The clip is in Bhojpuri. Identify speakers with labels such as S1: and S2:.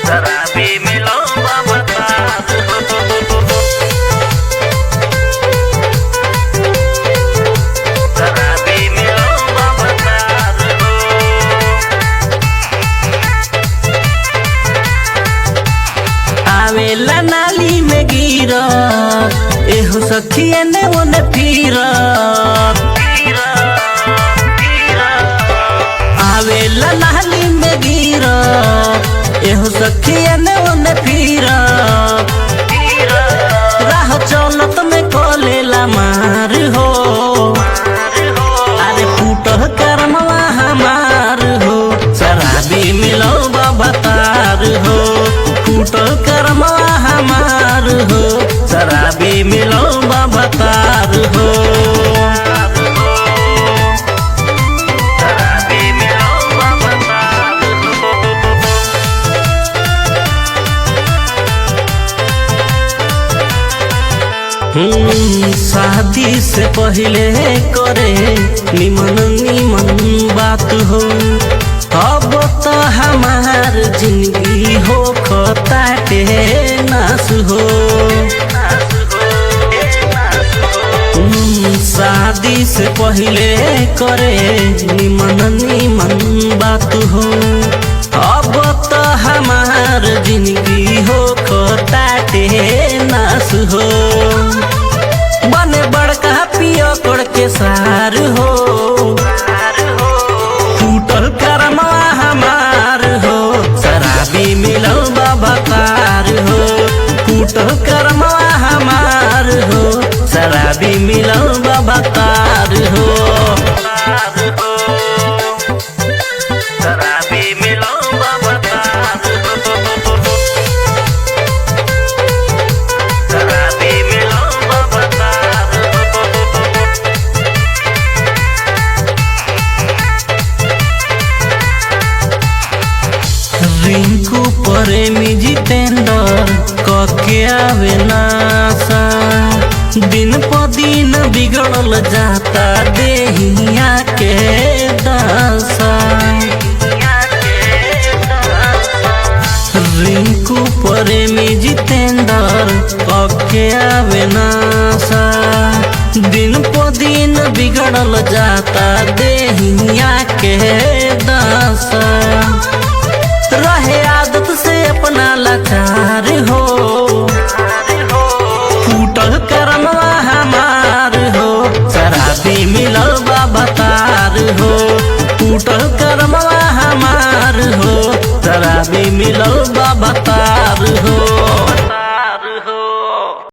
S1: शराबी मिलो बता शराबी मिलो बता आवेला नाली में गिरा एहो सखिया ने ओने फिरा आवेला नाली में गिरा एहो सखिया ने ओने फिरा राह चलत में कोलेला मार हो अरे फूटह करमवा हमार हो शराबी मिलो बता हो फूटह करमवा हमार हो शराबी मिलो बता हो शादी से पहले करे निमन निमन बात हो अब तो हमार जिंदगी हो खताटे नास हो शादी से पहले करे निमन निमन बात हो अब तो हमार जिंदगी हो खताटे नास हो बने बड़का पियो कोड़ के सार हो फूटल करमवा हमार हो शराबी मिलो बकार हो फूटल करमवा हमार हो शराबी मिलो बकार हो शराबी मिलो बकार रिंकू प्रेमी जितेंद्र कके आवे नासा दिन प दिन बिगड़ल जाता देहिया के दासा रिंकू प्रेमी जितेंद्र कके आवे नासा दिन प दिन बिगड़ल जाता देहिया के दासा रहे आदत से अपना लाचार हो फूटल करमवा हमार हो शराबी मिलल बकार हो फूटल करमवा हमार हो शराबी मिलल बकार हो।